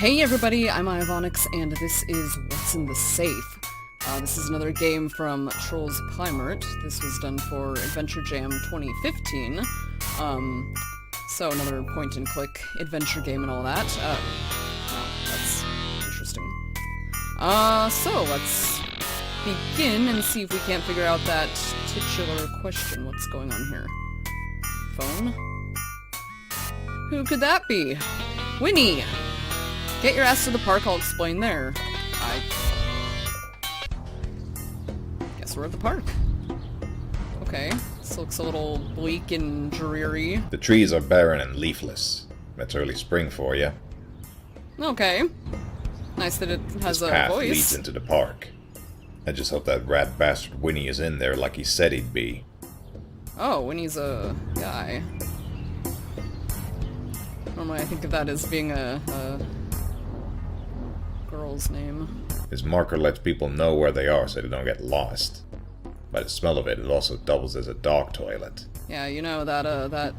Hey everybody, I'm Ivonix, and this is What's in the Safe. This is another game from Trolls Primert. This was done for Adventure Jam 2015. So another point-and-click adventure game and all that. Wow, that's interesting. So let's begin and see if we can't figure out that titular question. What's going on here? Phone? Who could that be? Winnie! Get your ass to the park, I'll explain there. I guess we're at the park. Okay, this looks a little bleak and dreary. The trees are barren and leafless. That's early spring for you. Okay. Nice that it has This a path voice. leads into the park. I just hope that rat bastard Winnie is in there like he said he'd be. Oh, Winnie's a guy. Normally I think of that as being a girl's name. His marker lets people know where they are so they don't get lost. By the smell of it, it also doubles as a dog toilet. Yeah, you know, that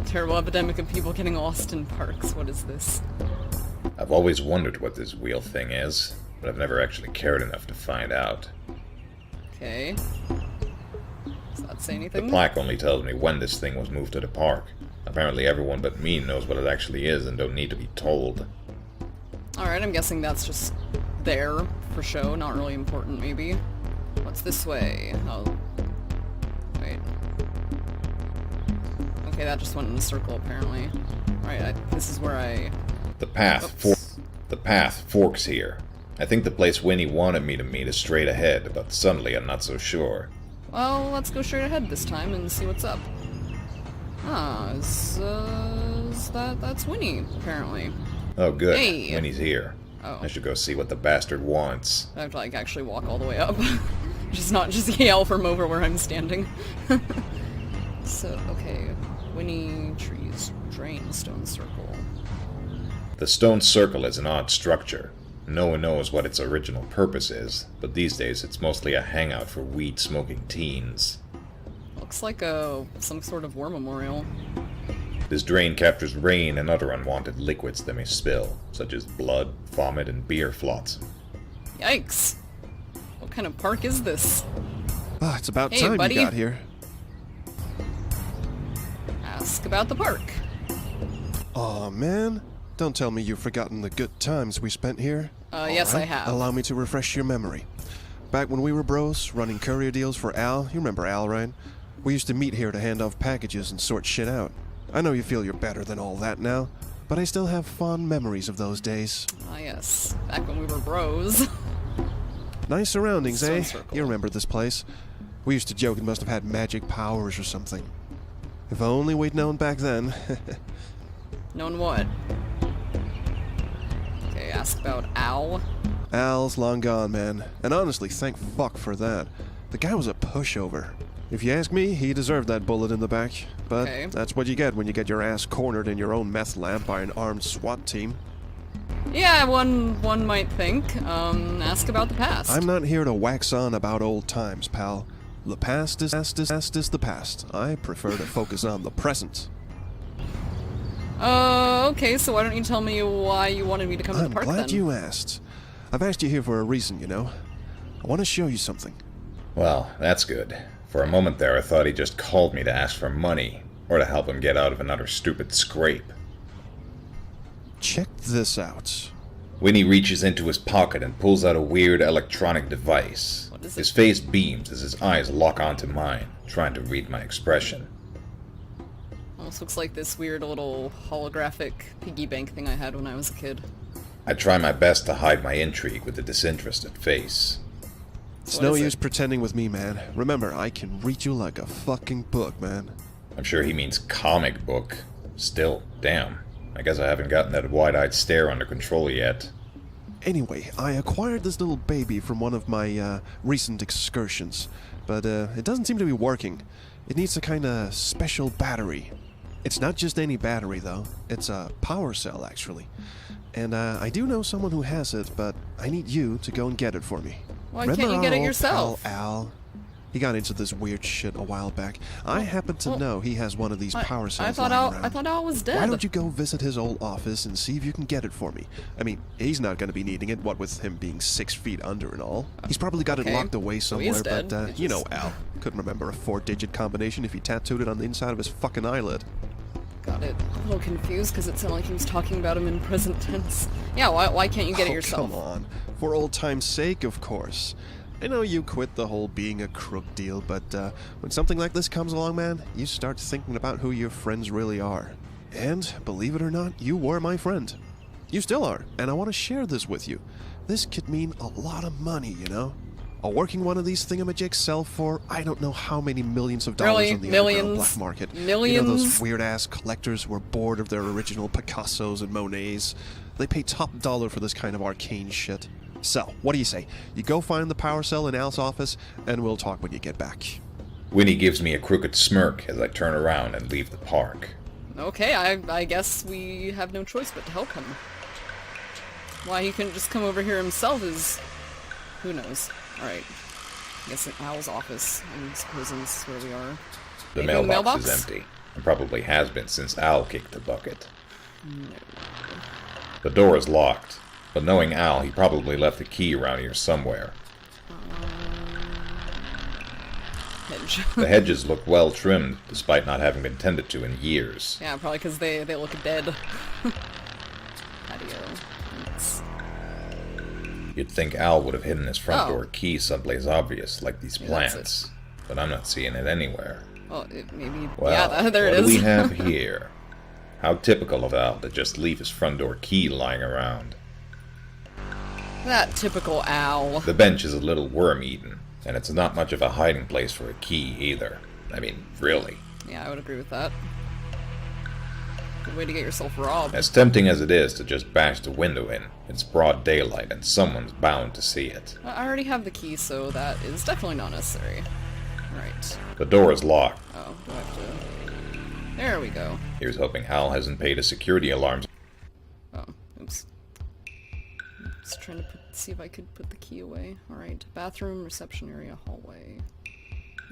terrible epidemic of people getting lost in parks. What is this? I've always wondered what this wheel thing is, but I've never actually cared enough to find out. Okay. Does that say The anything? plaque only tells me when this thing was moved to the park. Apparently everyone but me knows what it actually is and don't need to be told. Alright, I'm guessing that's just there for show, not really important maybe. What's this way? Oh. Wait. Okay, that just went in a circle apparently. Alright, this is where I... The path forks here. I think the place Winnie wanted me to meet is straight ahead, but suddenly I'm not so sure. Well, let's go straight ahead this time and see what's up. Ah, that's Winnie, apparently. Oh good, Hey. Winnie's here. Oh. I should go see what the bastard wants. I have to, like, actually walk all the way up. not just yell from over where I'm standing. So, okay. Winnie, trees, drain, stone circle. The stone circle is an odd structure. No one knows what its original purpose is, but these days it's mostly a hangout for weed-smoking teens. Looks like some sort of war memorial. This drain captures rain and other unwanted liquids that may spill, such as blood, vomit, and beer flotsam. Yikes! What kind of park is this? Ah, it's about Hey, time buddy. you got here. Ask about the park. Aw, man. Don't tell me you've forgotten the good times we spent here. Yes, I Alright, have. Allow me to refresh your memory. Back when we were bros, running courier deals for Al, you remember Al, right? We used to meet here to hand off packages and sort shit out. I know you feel you're better than all that now, but I still have fond memories of those days. Ah, yes. Back when we were bros. Nice surroundings, Stone eh? circle. You remember this place. We used to joke it must have had magic powers or something. If only we'd known back then. Known what? Okay, ask about Al. Al's long gone, man. And honestly, thank fuck for that. The guy was a pushover. If you ask me, he deserved that bullet in the back. But Okay. that's what you get when you get your ass cornered in your own meth lab by an armed SWAT team. Yeah, one might think. Ask about the past. I'm not here to wax on about old times, pal. The past is the past. I prefer to focus on the present. Okay, so why don't you tell me why you wanted me to come to I'm the park glad then? you asked. I've asked you here for a reason, you know. I want to show you something. Well, that's good. For a moment there, I thought he just called me to ask for money, or to help him get out of another stupid scrape. Check this out. Winnie reaches into his pocket and pulls out a weird electronic device. What is it? His face beams as his eyes lock onto mine, trying to read my expression. Almost looks like this weird little holographic piggy bank thing I had when I was a kid. I try my best to hide my intrigue with a disinterested face. It's What no is use it? pretending with me, man. Remember, I can read you like a fucking book, man. I'm sure he means comic book. Still, damn. I guess I haven't gotten that wide-eyed stare under control yet. Anyway, I acquired this little baby from one of my recent excursions, but it doesn't seem to be working. It needs a kind of special battery. It's not just any battery, though. It's a power cell, actually. And I do know someone who has it, but I need you to go and get it for me. Why can't you Remember get our it old yourself? pal, Al? He got into this weird shit a while back. I happen to know he has one of these power cells lying around. I thought Al was dead. Why don't you go visit his old office and see if you can get it for me? I mean, he's not going to be needing it, what with him being 6 feet under and all. He's probably got it locked away somewhere, but you know Al. Couldn't remember a 4-digit combination if he tattooed it on the inside of his fucking eyelid. Got it. A little confused because it sounded like he was talking about him in present tense. Yeah, why can't you get it yourself? Come on. For old time's sake, of course. I know you quit the whole being a crook deal, but when something like this comes along, man, you start thinking about who your friends really are. And, believe it or not, you were my friend. You still are, and I want to share this with you. This could mean a lot of money, you know? A working one of these thingamajigs sell for I don't know how many millions of dollars on the underground black market. Millions? You know those weird-ass collectors who are bored of their original Picassos and Monets? They pay top dollar for this kind of arcane shit. So, what do you say? You go find the power cell in Al's office, and we'll talk when you get back. Winnie gives me a crooked smirk as I turn around and leave the park. Okay, I guess we have no choice but to help him. Why he couldn't just come over here himself is... who knows. Alright. I guess in Al's office. I'm supposing this is where we are. The mailbox is empty. And probably has been since Al kicked the bucket. No. The door is locked. But knowing Al, he probably left the key around here somewhere. Hedge. The hedges look well trimmed, despite not having been tended to in years. Yeah, probably because they look dead. Patio. Thanks. You'd think Al would have hidden his front door key someplace obvious, like these Yeah, plants. But I'm not seeing it anywhere. Well, maybe... Well, yeah, there it is. What do we have here? How typical of Al to just leave his front door key lying around. That typical Al. The bench is a little worm-eaten, and it's not much of a hiding place for a key either. I mean, really. Yeah, I would agree with that. Good way to get yourself robbed. As tempting as it is to just bash the window in, it's broad daylight and someone's bound to see it. I already have the key, so that is definitely not necessary. Right. The door is locked. Oh, do I have to... There we go. Here's hoping Al hasn't paid his security alarms. Oh, oops. Just trying to see if I could put the key away. Alright, bathroom, reception area, hallway.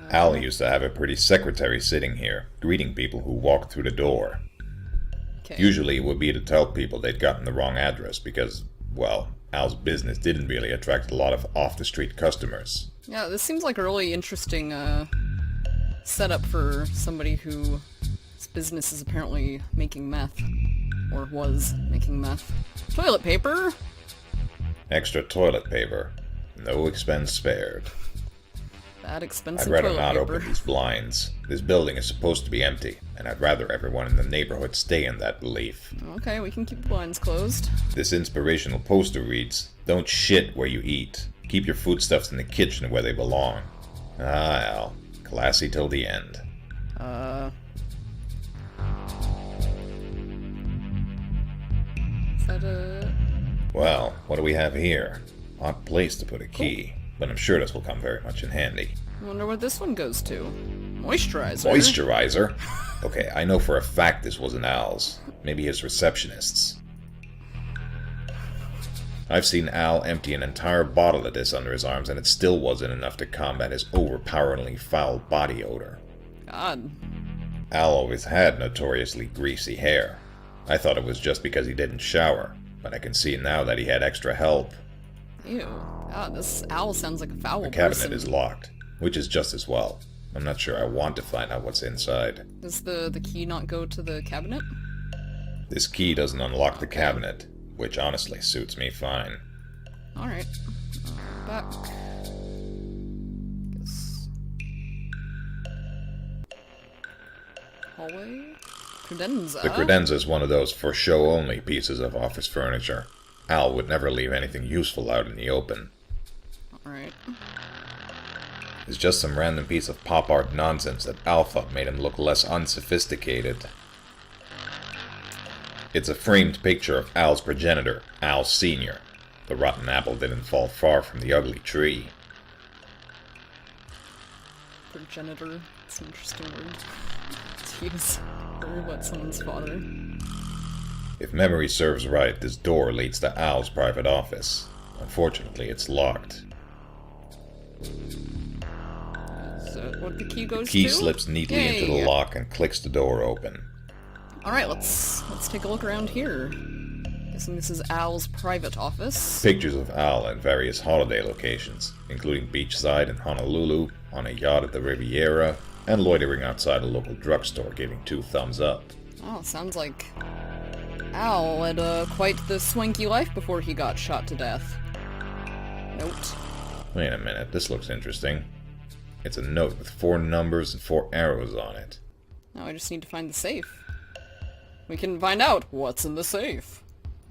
Al used to have a pretty secretary sitting here, greeting people who walked through the door. Okay. Usually it would be to tell people they'd gotten the wrong address because, well, Al's business didn't really attract a lot of off-the-street customers. Yeah, this seems like a really interesting setup for somebody whose business is apparently making meth. Or was making meth. Toilet paper! Extra toilet paper. No expense spared. That expensive I'd rather toilet not paper. open these blinds. This building is supposed to be empty, and I'd rather everyone in the neighborhood stay in that belief. Okay, we can keep the blinds closed. This inspirational poster reads, "Don't shit where you eat. Keep your foodstuffs in the kitchen where they belong." Ah, Al. Classy till the end. Is that a... Well, what do we have here? Odd place to put a key, but I'm sure this will come very much in handy. I wonder what this one goes to. Moisturizer. Moisturizer? Okay, I know for a fact this wasn't Al's. Maybe his receptionist's. I've seen Al empty an entire bottle of this under his arms, and it still wasn't enough to combat his overpoweringly foul body odor. God. Al always had notoriously greasy hair. I thought it was just because he didn't shower, but I can see now that he had extra help. Ew. God, this owl sounds like a foul The cabinet person. is locked, which is just as well. I'm not sure I want to find out what's inside. Does the key not go to the cabinet? This key doesn't unlock the cabinet, which honestly suits me fine. Alright. Back. Guess. Hallway? Credenza? The credenza is one of those for show only pieces of office furniture. Al would never leave anything useful out in the open. Alright. It's just some random piece of pop art nonsense that Al thought made him look less unsophisticated. It's a framed picture of Al's progenitor, Al Sr. The rotten apple didn't fall far from the ugly tree. Progenitor. It's an interesting word to use for what someone's father. If memory serves right, this door leads to Al's private office. Unfortunately, it's locked. Is that what the key goes to? Key slips neatly into the Yay. lock and clicks the door open. Alright, let's take a look around here. Guessing this is Al's private office. Pictures of Al at various holiday locations, including beachside in Honolulu, on a yacht at the Riviera, and loitering outside a local drugstore giving 2 thumbs up. Oh, sounds like Al led quite the swanky life before he got shot to death. Note. Wait a minute, this looks interesting. It's a note with 4 numbers and 4 arrows on it. Now I just need to find the safe. We can find out what's in the safe.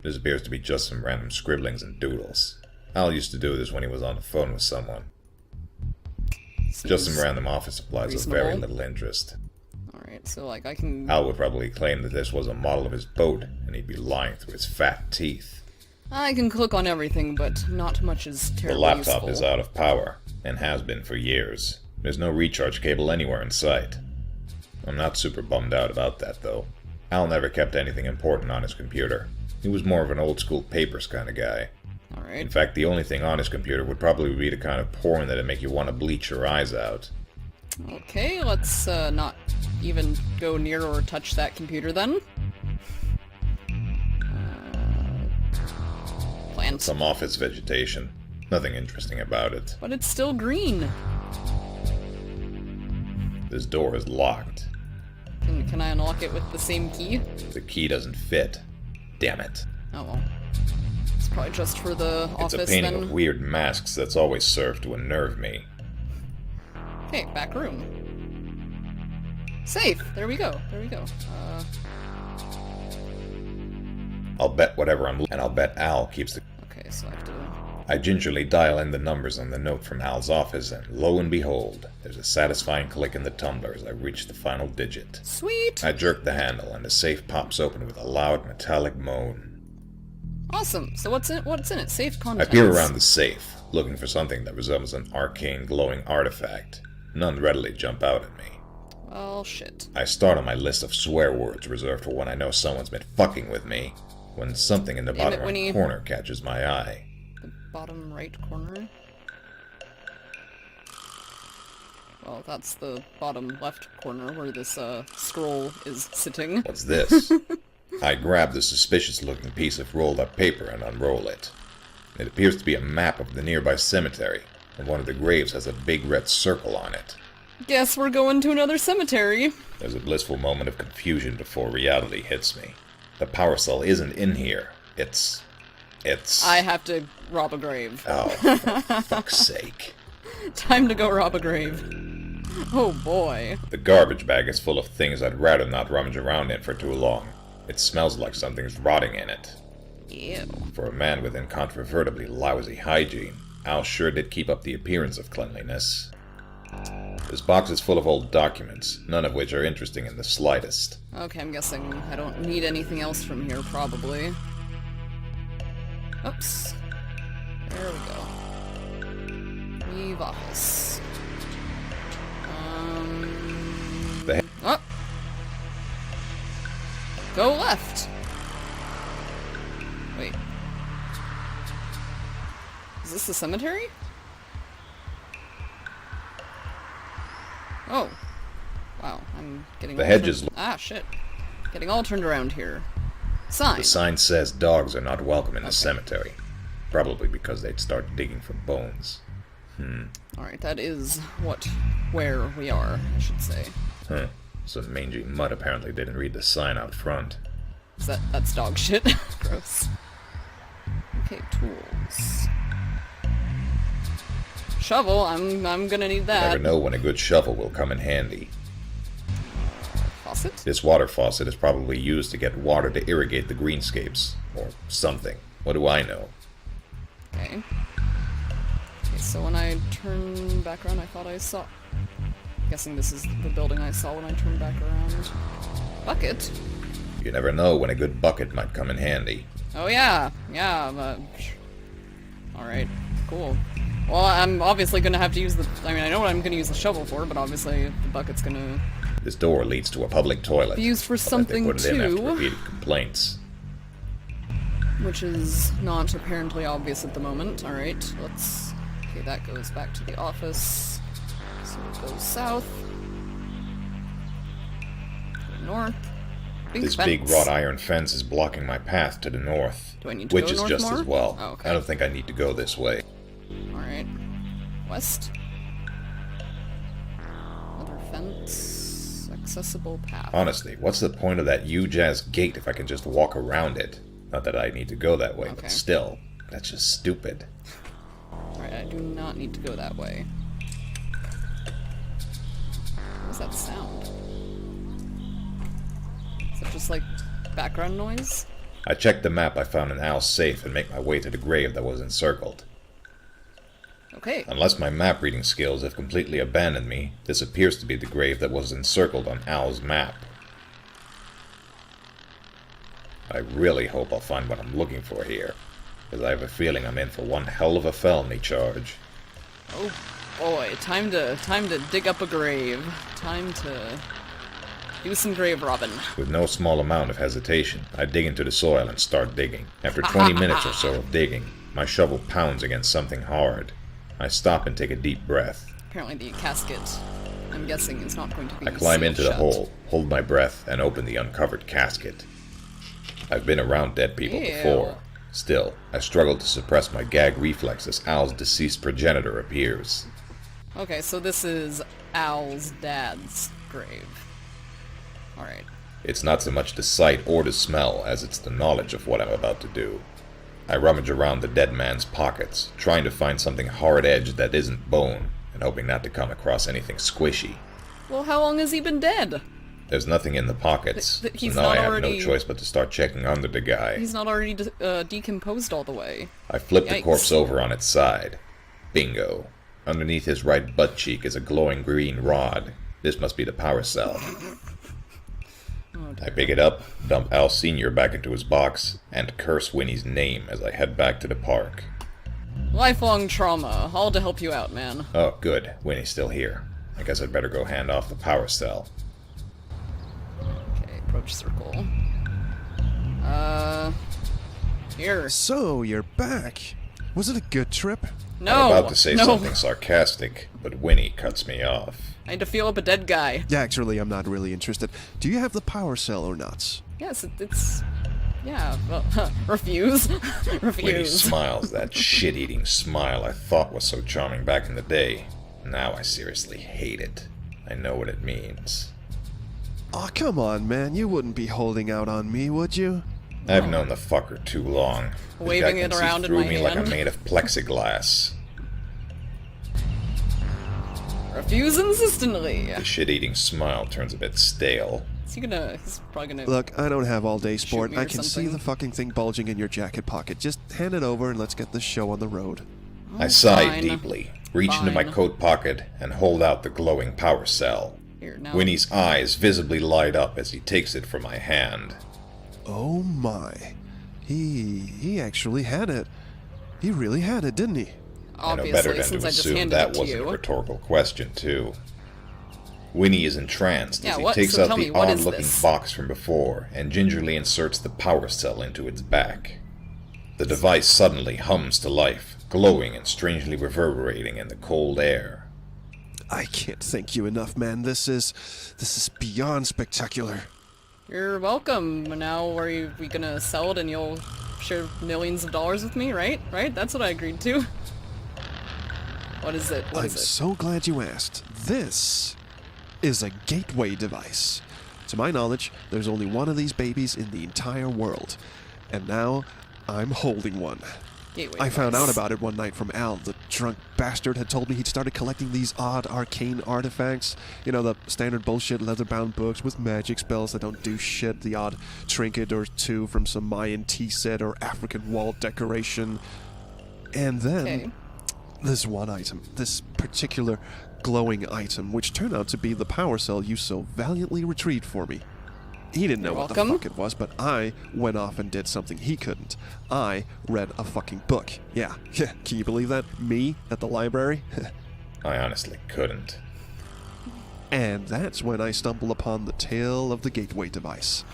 This appears to be just some random scribblings and doodles. Al used to do this when he was on the phone with someone. Just some random office supplies of very reasonable. little interest. Alright, so like I can... Al would probably claim that this was a model of his boat, and he'd be lying through his fat teeth. I can click on everything, but not much is The terribly laptop useful. is out of power, and has been for years. There's no recharge cable anywhere in sight. I'm not super bummed out about that, though. Al never kept anything important on his computer. He was more of an old-school papers kind of guy. In Alright. fact, the only thing on his computer would probably be the kind of porn that'd make you want to bleach your eyes out. Okay, let's not even go near or touch that computer then. Plant. Some office vegetation. Nothing interesting about it. But it's still green. This door is locked. Can I unlock it with the same key? The key doesn't fit. Damn it. Oh well. It's probably just for the It's office a painting then. of weird masks that's always served to unnerve me. Okay, back room. Safe! There we go. There we go. I'll bet whatever and I'll bet Al keeps the... Okay, so I have to... I gingerly dial in the numbers on the note from Al's office, and lo and behold, there's a satisfying click in the tumbler as I reach the final digit. Sweet! I jerk the handle, and the safe pops open with a loud metallic moan. Awesome! So what's in it? Safe I contents. peer around the safe, looking for something that resembles an arcane glowing artifact. None readily jump out at me. Well, shit. I start on my list of swear words reserved for when I know someone's been fucking with me, when something in the Damn it, bottom right Winnie. corner catches my eye. The bottom right corner? Well, that's the bottom left corner where this scroll is sitting. What's this? I grab the suspicious-looking piece of rolled-up paper and unroll it. It appears to be a map of the nearby cemetery, and one of the graves has a big red circle on it. Guess we're going to another cemetery. There's a blissful moment of confusion before reality hits me. The power cell isn't in here. It's... I have to rob a grave. Oh, for fuck's sake. Time to go rob a grave. Oh boy. The garbage bag is full of things I'd rather not rummage around in for too long. It smells like something's rotting in it. Ew. For a man with incontrovertibly lousy hygiene, Al sure did keep up the appearance of cleanliness. This box is full of old documents, none of which are interesting in the slightest. Okay, I'm guessing I don't need anything else from here, probably. Oops. There we go. Leave office. The Oh! Go left! Wait. Is this the cemetery? Oh. Wow, I'm getting The all hedges turned- Ah, shit. Getting all turned around here. Sign. The sign says dogs are not welcome in the cemetery. Probably because they'd start digging for bones. Alright, that is where we are, I should say. Huh. Some mangy mutt apparently didn't read the sign out front. That's dog shit. Gross. Okay, tools. Shovel, I'm gonna need Never that. know when a good shovel will come in handy. Faucet? This water faucet is probably used to get water to irrigate the greenscapes. Or something. What do I know? Okay. Okay, so when I turn back around, I thought I saw... Guessing this is the building I saw when I turned back around. Bucket? You never know when a good bucket might come in handy. Oh yeah, yeah, but... Alright, cool. Well, I'm obviously gonna have to use the... I mean, I know what I'm gonna use the shovel for, but obviously the bucket's gonna This door leads to a public toilet. be used for I'll bet they something put it in after too. repeated complaints. Which is not apparently obvious at the moment. Alright, let's... Okay, that goes back to the office. So So go south. Go north. This fence. big wrought iron fence is blocking my path to the north. Do I need to which go is north just more? as well. Oh, okay. I don't think I need to go this way. Alright. West. Another fence. Accessible path. Honestly, what's the point of that huge-ass gate if I can just walk around it? Not that I need to go that way, Okay. but still. That's just stupid. Alright, I do not need to go that way. What was that sound? Is that just like background noise? I checked the map I found in Al's safe and make my way to the grave that was encircled. Okay. Unless my map reading skills have completely abandoned me, this appears to be the grave that was encircled on Al's map. I really hope I'll find what I'm looking for here, because I have a feeling I'm in for one hell of a felony charge. Oh boy, time to dig up a grave. Time to do some grave robbing. With no small amount of hesitation, I dig into the soil and start digging. After 20 minutes or so of digging, my shovel pounds against something hard. I stop and take a deep breath. Apparently the casket, I'm guessing, is not going to be I climb sealed into the shut. hole, hold my breath, and open the uncovered casket. I've been around dead people Ew. before. Still, I struggle to suppress my gag reflex as Al's deceased progenitor appears. Okay, so this is Al's dad's grave. Alright. It's not so much the sight or the smell as it's the knowledge of what I'm about to do. I rummage around the dead man's pockets, trying to find something hard-edged that isn't bone, and hoping not to come across anything squishy. Well, how long has he been dead? There's nothing in the pockets, He's so now not I have already- no choice but to start checking under the guy. He's not already decomposed all the way. I flip the Yikes. corpse over on its side. Bingo. Underneath his right butt cheek is a glowing green rod. This must be the power cell. Oh, I pick it up, dump Al Sr. back into his box, and curse Winnie's name as I head back to the park. Lifelong trauma. All to help you out, man. Oh, good. Winnie's still here. I guess I'd better go hand off the power cell. Okay, approach circle. Here. So, you're back. Was it a good trip? No! I'm about to say no. something sarcastic, but Winnie cuts me off. I need to feel up a dead guy. Yeah, actually, I'm not really interested. Do you have the power cell or not? Yes, it's... Yeah, well, refuse. Winnie Refuse. smiles, that shit-eating smile I thought was so charming back in the day. Now I seriously hate it. I know what it means. Aw, come on, man. You wouldn't be holding out on me, would you? I've known the fucker too long. This Waving guy it can see around in through my me like hand. I'm made of plexiglass. Refuse insistently. The shit-eating smile turns a bit stale. Is he gonna... He's probably gonna... Look, I don't have all day, sport. me or I can see something. the fucking thing bulging in your jacket pocket. Just hand it over and let's get this show on the road. I sigh fine. deeply, reach into my Fine. coat pocket, and hold out the glowing power cell. Here, now... Winnie's eyes visibly light up as he takes it from my hand. Oh my. He actually had it. He really had it, didn't he? I know Obviously, better than since to I just assume handed that it to wasn't you. a rhetorical question, too. Winnie is entranced Yeah, as he what? takes So out tell the me, what is odd-looking this? box from before and gingerly inserts the power cell into its back. The device suddenly hums to life, glowing and strangely reverberating in the cold air. I can't thank you enough, man. This is beyond spectacular. You're welcome. Now, are we gonna sell it and you'll share millions of dollars with me, right? Right? That's what I agreed to. What is it? What I'm is it? so glad you asked. This is a gateway device. To my knowledge, there's only one of these babies in the entire world. And now, I'm holding one. Gateway I found out device. about it one night from Al. The drunk bastard had told me he'd started collecting these odd arcane artifacts. You know, the standard bullshit leather-bound books with magic spells that don't do shit. The odd trinket or two from some Mayan tea set or African wall decoration. And then, Okay. this one item, this particular glowing item, which turned out to be the power cell you so valiantly retrieved for me. He didn't know You're what the welcome. fuck it was, but I went off and did something he couldn't. I read a fucking book. Yeah, can you believe that? Me at the library? I honestly couldn't. And that's when I stumble upon the tale of the gateway device.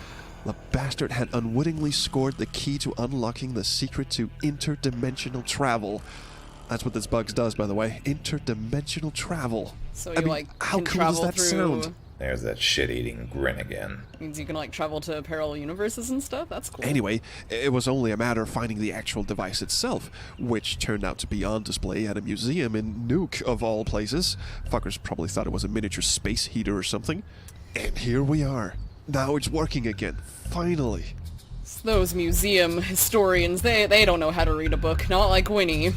The bastard had unwittingly scored the key to unlocking the secret to interdimensional travel. That's what this bug does, by the way. Interdimensional travel. So I you, mean, how can cool travel does that through... sound? There's that shit-eating grin again. Means you can, travel to parallel universes and stuff? That's cool. Anyway, it was only a matter of finding the actual device itself, which turned out to be on display at a museum in Nuke, of all places. Fuckers probably thought it was a miniature space heater or something. And here we are. Now it's working again. Finally. It's those museum historians, they don't know how to read a book. Not like Winnie.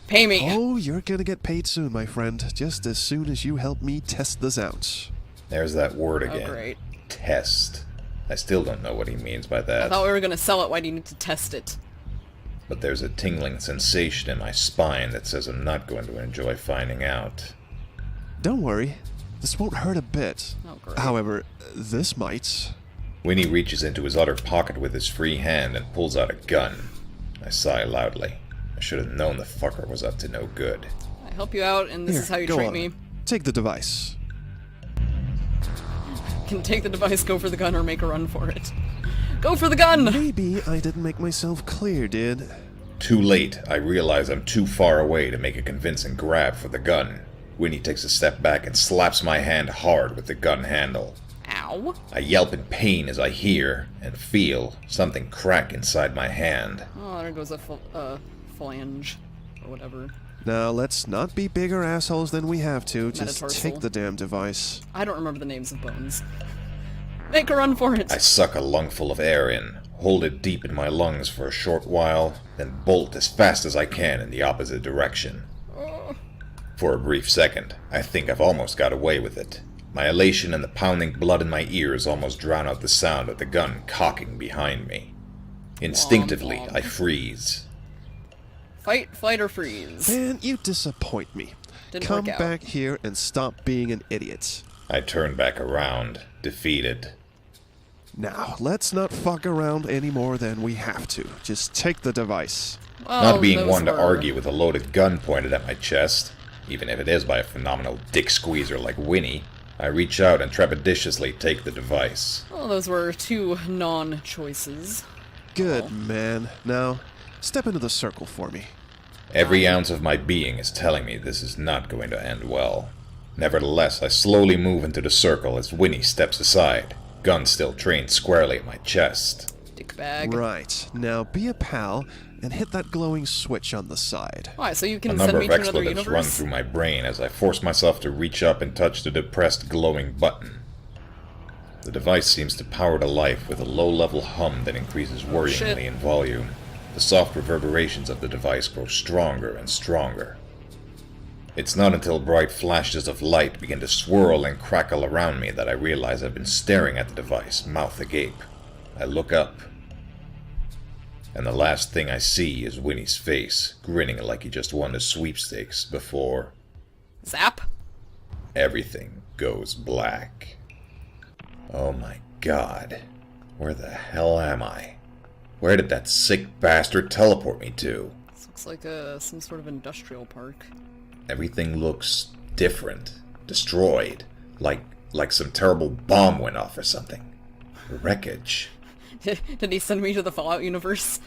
Pay me. Oh, you're gonna get paid soon, my friend. Just as soon as you help me test this out. There's that word again. Oh, great. Test. I still don't know what he means by I that. thought we were gonna sell it. Why do you need to test it? But there's a tingling sensation in my spine that says I'm not going to enjoy finding out. Don't worry. This won't hurt a bit. Oh, great. However, this might. Winnie reaches into his other pocket with his free hand and pulls out a gun. I sigh loudly. I should have known the fucker was up to no good. I help you out, and this Here, is how you go treat on. me. Take the device. Can take the device, go for the gun, or make a run for it. Go for the gun! Maybe I didn't make myself clear, did? Too late, I realize I'm too far away to make a convincing grab for the gun. Winnie takes a step back and slaps my hand hard with the gun handle. Ow. I yelp in pain as I hear and feel something crack inside my hand. Oh, there goes a flange. Or whatever. Now, let's not be bigger assholes than we have to. Just Metatarsal. take the damn device. I don't remember the names of bones. Make a run for it! I suck a lungful of air in, hold it deep in my lungs for a short while, then bolt as fast as I can in the opposite direction. For a brief second, I think I've almost got away with it. My elation and the pounding blood in my ears almost drown out the sound of the gun cocking behind me. Instinctively, Womp womp. I freeze. Fight, flight, or freeze. Man, you disappoint me. Didn't Come work out. back here and stop being an idiot. I turn back around, defeated. Now, let's not fuck around any more than we have to. Just take the device. Well, Not being those one to were- argue with a loaded gun pointed at my chest, even if it is by a phenomenal dick squeezer like Winnie, I reach out and trepidatiously take the device. Well, those were two non-choices. Good, man. Now, step into the circle for me. Every ounce of my being is telling me this is not going to end well. Nevertheless, I slowly move into the circle as Winnie steps aside, gun still trained squarely at my chest. Dickbag. Right. Now, be a pal and hit that glowing switch on the side. Why, so you A can number send me of to another expletives run universe? through my brain as I force myself to reach up and touch the depressed glowing button. The device seems to power to life with a low-level hum that increases shit. worryingly in volume. The soft reverberations of the device grow stronger and stronger. It's not until bright flashes of light begin to swirl and crackle around me that I realize I've been staring at the device, mouth agape. I look up, and the last thing I see is Winnie's face, grinning like he just won the sweepstakes before Zap? everything goes black. Oh my god. Where the hell am I? Where did that sick bastard teleport me to? This looks like some sort of industrial park. Everything looks different, destroyed, like some terrible bomb went off or something. Wreckage. Did he send me to the Fallout universe?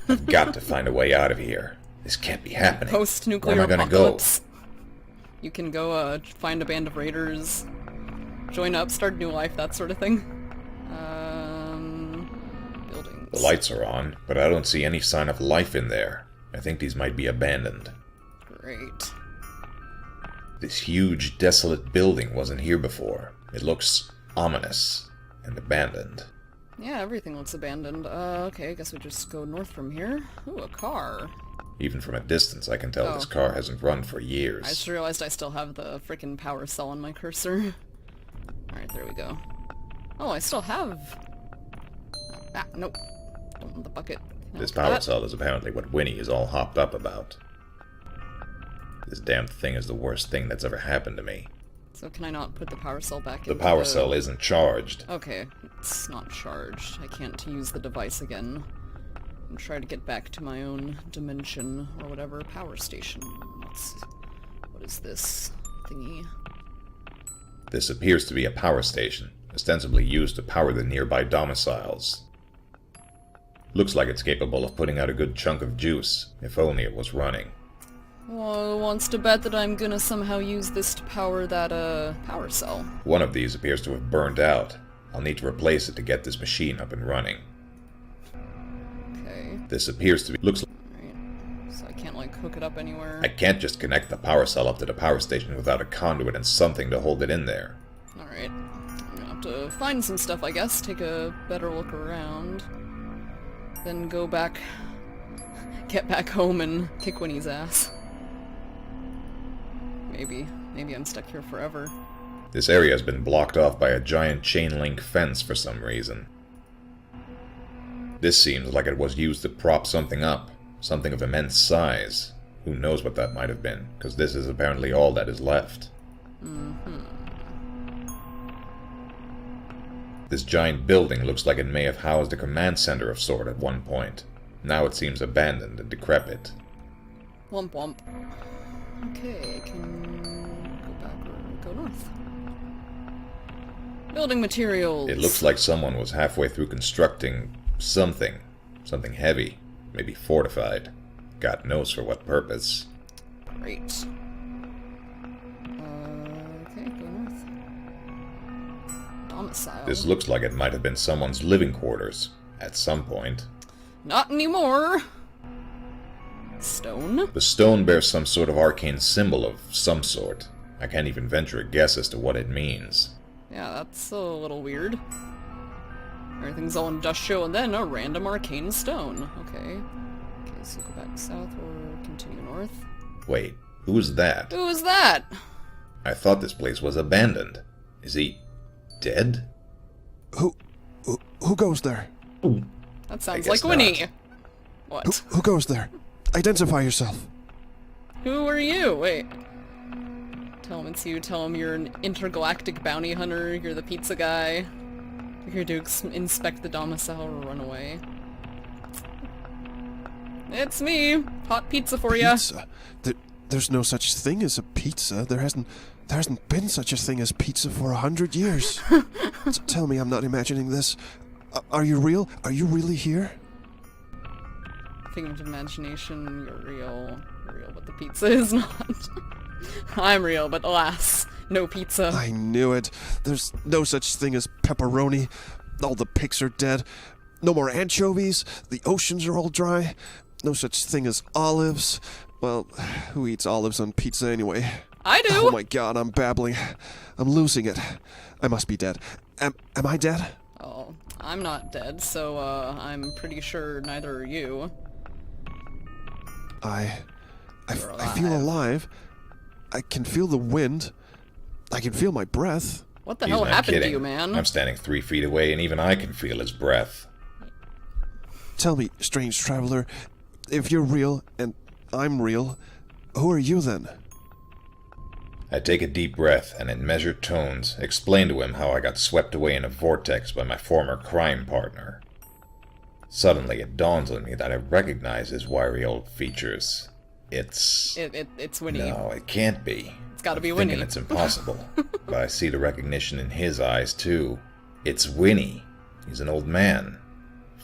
I've got to find a way out of here. This can't be happening. Post-nuclear Where am I gonna apocalypse. You can go find a band of raiders, join up, start a new life, that sort of thing. Buildings. The lights are on, but I don't see any sign of life in there. I think these might be abandoned. Great. This huge, desolate building wasn't here before. It looks ominous and abandoned. Yeah, everything looks abandoned. Okay, I guess we just go north from here. Ooh, a car. Even from a distance, I can tell Oh. this car hasn't run for I years. just realized I still have the frickin' power cell on my cursor. Alright, there we go. Oh, I still have... Ah, nope. Don't want the bucket. No, This power that- cell is apparently what Winnie is all hopped up about. This damn thing is the worst thing that's ever happened to me. So can I not put the power cell back The into power cell isn't charged. Okay, it's not charged. I can't use the device again. And try to get back to my own dimension, or whatever. Power station. What is this thingy? This appears to be a power station, ostensibly used to power the nearby domiciles. Looks like it's capable of putting out a good chunk of juice, if only it was running. Well, wants to bet that I'm gonna somehow use this to power that, power cell. One of these appears to have burned out. I'll need to replace it to get this machine up and running. Okay. This appears to be... Looks Right. So I can't, like, hook it up anywhere. I can't just connect the power cell up to the power station without a conduit and something to hold it in there. Alright. I'm gonna have to find some stuff, I guess. Take a better look around. Then go back... Get back home and kick Winnie's ass. Maybe. Maybe I'm stuck here forever. This area has been blocked off by a giant chain-link fence for some reason. This seems like it was used to prop something up, something of immense size. Who knows what that might have been, because this is apparently all that is left. This giant building looks like it may have housed a command center of sort at one point. Now it seems abandoned and decrepit. Womp womp. Okay, I can go back or go north. Building materials. It looks like someone was halfway through constructing something. Something heavy. Maybe fortified. God knows for what purpose. Great. Okay, go north. Domicile. This looks like it might have been someone's living quarters. At some point. Not anymore! Stone? The stone bears some sort of arcane symbol of some sort. I can't even venture a guess as to what it means. Yeah, that's a little weird. Everything's all industrial and then a random arcane stone. Okay. Okay, so go back south or continue north. Wait, who is that? Who is that? I thought this place was abandoned. Is he... dead? Who goes there? That sounds guess like Winnie. not. What? Who goes there? Identify yourself. Who are you? Wait. Tell him it's you. Tell him you're an intergalactic bounty hunter. You're the pizza guy. You're here to inspect the domicile or run away. It's me. Hot pizza for ya. Pizza? There's no such thing as a pizza. There hasn't been such a thing as pizza for 100 years. Tell me I'm not imagining this. Are you real? Are you really here? Figment of imagination, you're real. You're real, but the pizza is not. I'm real, but alas, no pizza. I knew it. There's no such thing as pepperoni. All the pigs are dead. No more anchovies. The oceans are all dry. No such thing as olives. Well, who eats olives on pizza anyway? I do! Oh my god, I'm babbling. I'm losing it. I must be dead. Am I dead? Oh, I'm not dead, so, I'm pretty sure neither are you. I feel alive. I can feel the wind. I can feel my breath. What the He's hell not happened kidding. to you, man? I'm standing 3 feet away and even I can feel his breath. Tell me, strange traveler, if you're real and I'm real, who are you then? I take a deep breath and in measured tones explain to him how I got swept away in a vortex by my former crime partner. Suddenly it dawns on me that I recognize his wiry old features. It's Winnie. No, it can't be. It's gotta be I'm Winnie. thinking it's impossible. But I see the recognition in his eyes, too. It's Winnie. He's an old man.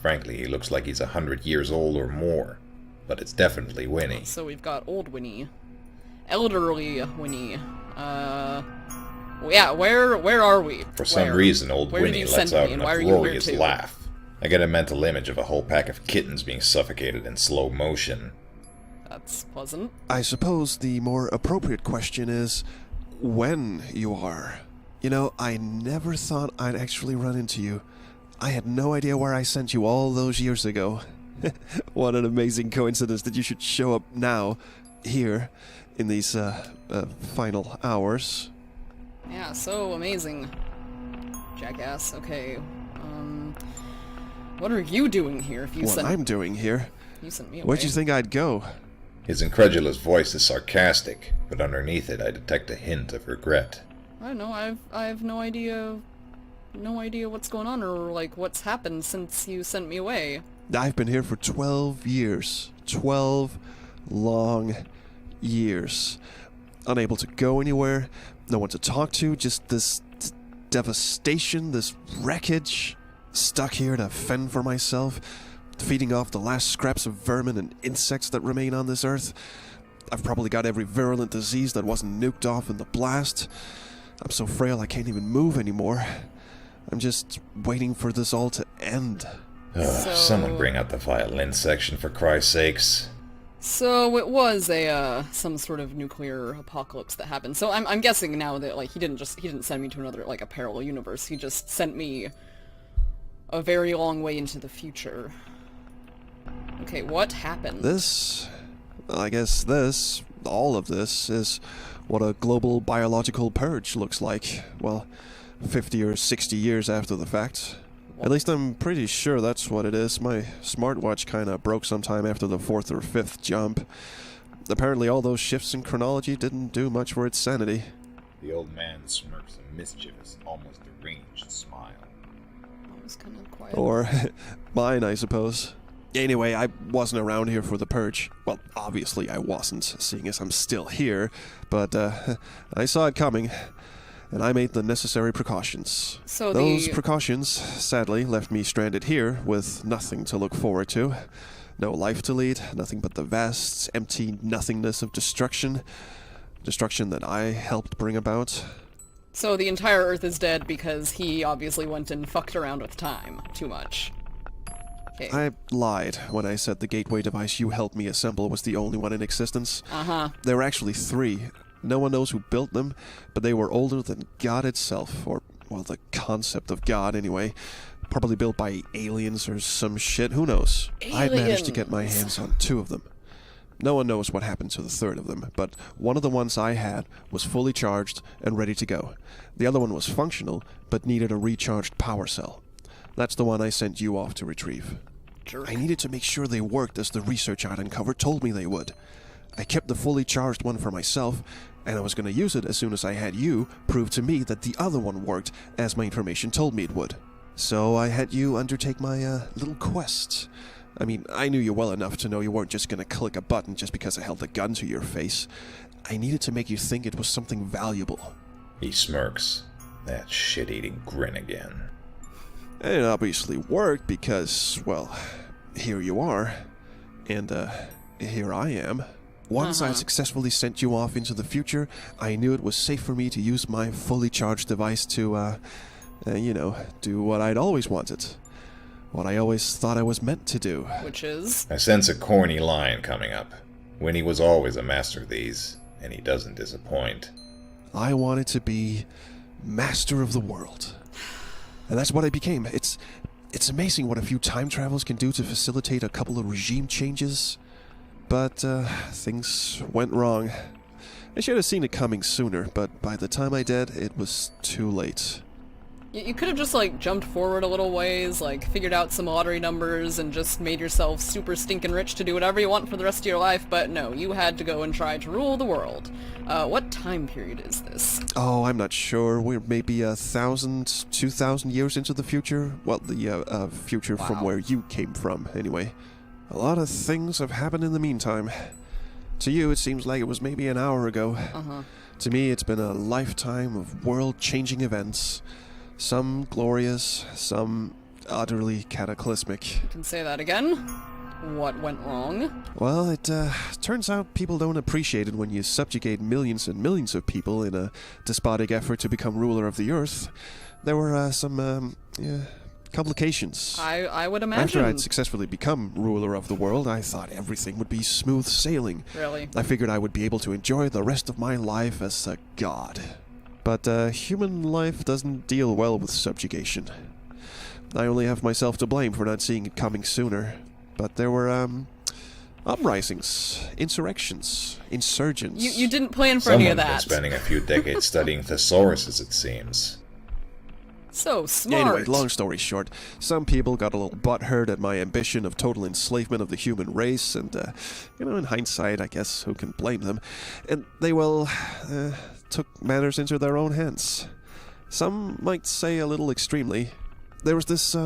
Frankly, he looks like he's 100 years old or more. But it's definitely Winnie. So we've got old Winnie. Elderly Winnie. Yeah, where are we? For some reason, old Where did Winnie you lets send me, out and an why are you here uproarious too? laugh. I get a mental image of a whole pack of kittens being suffocated in slow motion. That's pleasant. I suppose the more appropriate question is when you are. You know, I never thought I'd actually run into you. I had no idea where I sent you all those years ago. What an amazing coincidence that you should show up now, here, in these final hours. Yeah, so amazing. Jackass. Okay. What are you doing here? If you What sent I'm doing here? you sent me away. Where'd you think I'd go? His incredulous voice is sarcastic, but underneath it I detect a hint of regret. I don't know. I have no idea what's going on or like what's happened since you sent me away. I've been here for 12 years. 12 long years. Unable to go anywhere, no one to talk to, just this devastation, this wreckage. Stuck here to fend for myself. feeding off the last scraps of vermin and insects that remain on this earth. I've probably got every virulent disease that wasn't nuked off in the blast. I'm so frail I can't even move anymore. I'm just waiting for this all to end. Someone bring out the violin section, for Christ's sakes. So it was some sort of nuclear apocalypse that happened. So I'm guessing now that like he didn't send me to another like a parallel universe. He just sent me a very long way into the future. Okay, what happened? All of this is what a global biological purge looks like. Well, 50 or 60 years after the fact. At least I'm pretty sure that's what it is. My smartwatch kinda broke sometime after the 4th or 5th jump. Apparently all those shifts in chronology didn't do much for its sanity. The old man smirks a mischievous, almost deranged smile. That was kind of quiet. Or mine, I suppose. Anyway, I wasn't around here for the purge. Well, obviously I wasn't, seeing as I'm still here, but I saw it coming, and I made the necessary precautions. So those precautions, sadly, left me stranded here with nothing to look forward to. No life to lead, nothing but the vast, empty nothingness of destruction. Destruction that I helped bring about. So the entire Earth is dead because he obviously went and fucked around with time too much. Okay. I lied when I said the gateway device you helped me assemble was the only one in existence. There were actually 3. No one knows who built them, but they were older than God itself, or, well, the concept of God anyway. Probably built by aliens or some shit, who knows? I'd managed to get my hands on 2 of them. No one knows what happened to the 3rd of them, but one of the ones I had was fully charged and ready to go. The other one was functional, but needed a recharged power cell. That's the one I sent you off to retrieve. Jerk. I needed to make sure they worked as the research I'd uncovered told me they would. I kept the fully charged one for myself, and I was going to use it as soon as I had you prove to me that the other one worked as my information told me it would. So I had you undertake my little quest. I mean, I knew you well enough to know you weren't just going to click a button just because I held a gun to your face. I needed to make you think it was something valuable. He smirks. That shit-eating grin again. And it obviously worked because, well, here you are. And, here I am. Once I successfully sent you off into the future, I knew it was safe for me to use my fully charged device to, do what I'd always wanted. What I always thought I was meant to do. Which is? I sense a corny line coming up. Winnie was always a master of these, and he doesn't disappoint. I wanted to be master of the world. And that's what I became. It's amazing what a few time travels can do to facilitate a couple of regime changes. But, things went wrong. I should have seen it coming sooner, but by the time I did, it was too late. You could have just, like, jumped forward a little ways, like, figured out some lottery numbers and just made yourself super stinking rich to do whatever you want for the rest of your life, but no, you had to go and try to rule the world. What time period is this? Oh, I'm not sure. We're maybe 1,000, 2,000 years into the future. Well, the, future from where you came from, anyway. A lot of things have happened in the meantime. To you, it seems like it was maybe an hour ago. To me, it's been a lifetime of world-changing events. Some glorious, some utterly cataclysmic. You can say that again. What went wrong? Well, it turns out people don't appreciate it when you subjugate millions and millions of people in a despotic effort to become ruler of the earth. There were some complications. I would imagine. After I'd successfully become ruler of the world, I thought everything would be smooth sailing. Really? I figured I would be able to enjoy the rest of my life as a god. But human life doesn't deal well with subjugation. I only have myself to blame for not seeing it coming sooner. But there were, uprisings, insurrections, insurgents. You didn't plan for any of that. Someone's been spending a few decades studying thesauruses, it seems. So smart. Anyway, long story short, some people got a little butthurt at my ambition of total enslavement of the human race, and, in hindsight, I guess, who can blame them? And they, took matters into their own hands. Some might say a little extremely. There was this,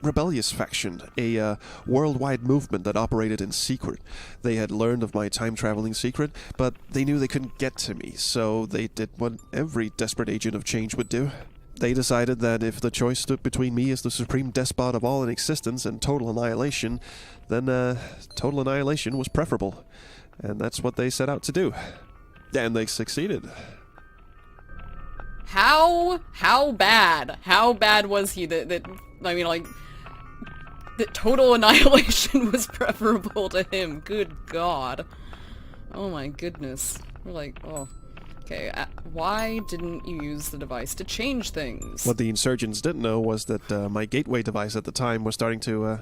rebellious faction, a worldwide movement that operated in secret. They had learned of my time-traveling secret, but they knew they couldn't get to me, so they did what every desperate agent of change would do. They decided that if the choice stood between me as the supreme despot of all in existence and total annihilation, then total annihilation was preferable. And that's what they set out to do. And they succeeded. How bad? How bad was he that total annihilation was preferable to him? Good God. Oh my goodness. We're like, oh. Okay, why didn't you use the device to change things? What the insurgents didn't know was that my gateway device at the time was starting to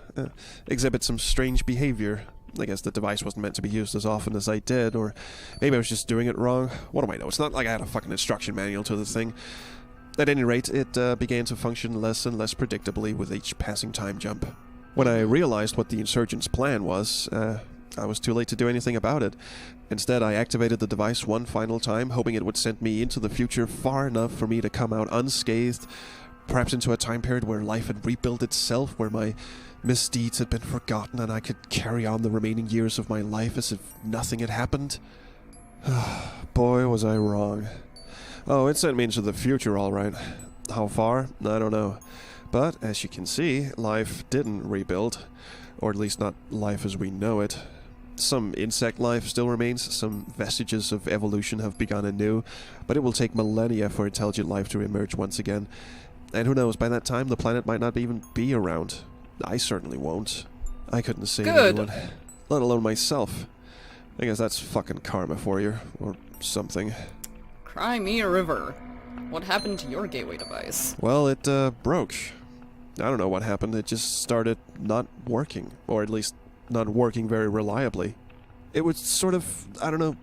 exhibit some strange behavior. I guess the device wasn't meant to be used as often as I did, or maybe I was just doing it wrong. What do I know? It's not like I had a fucking instruction manual to the thing. At any rate, it began to function less and less predictably with each passing time jump. When I realized what the insurgents' plan was, I was too late to do anything about it. Instead, I activated the device one final time, hoping it would send me into the future far enough for me to come out unscathed, perhaps into a time period where life had rebuilt itself, where my misdeeds had been forgotten and I could carry on the remaining years of my life as if nothing had happened. Boy, was I wrong. Oh, it sent me into the future, all right. How far? I don't know. But, as you can see, life didn't rebuild. Or at least not life as we know it. Some insect life still remains, some vestiges of evolution have begun anew, but it will take millennia for intelligent life to emerge once again. And who knows, by that time the planet might not even be around. I certainly won't. I couldn't save anyone, let alone myself. I guess that's fucking karma for you, or something. Cry me a river. What happened to your gateway device? Well, it broke. I don't know what happened, it just started not working, or at least not working very reliably. It was sort of, I don't know,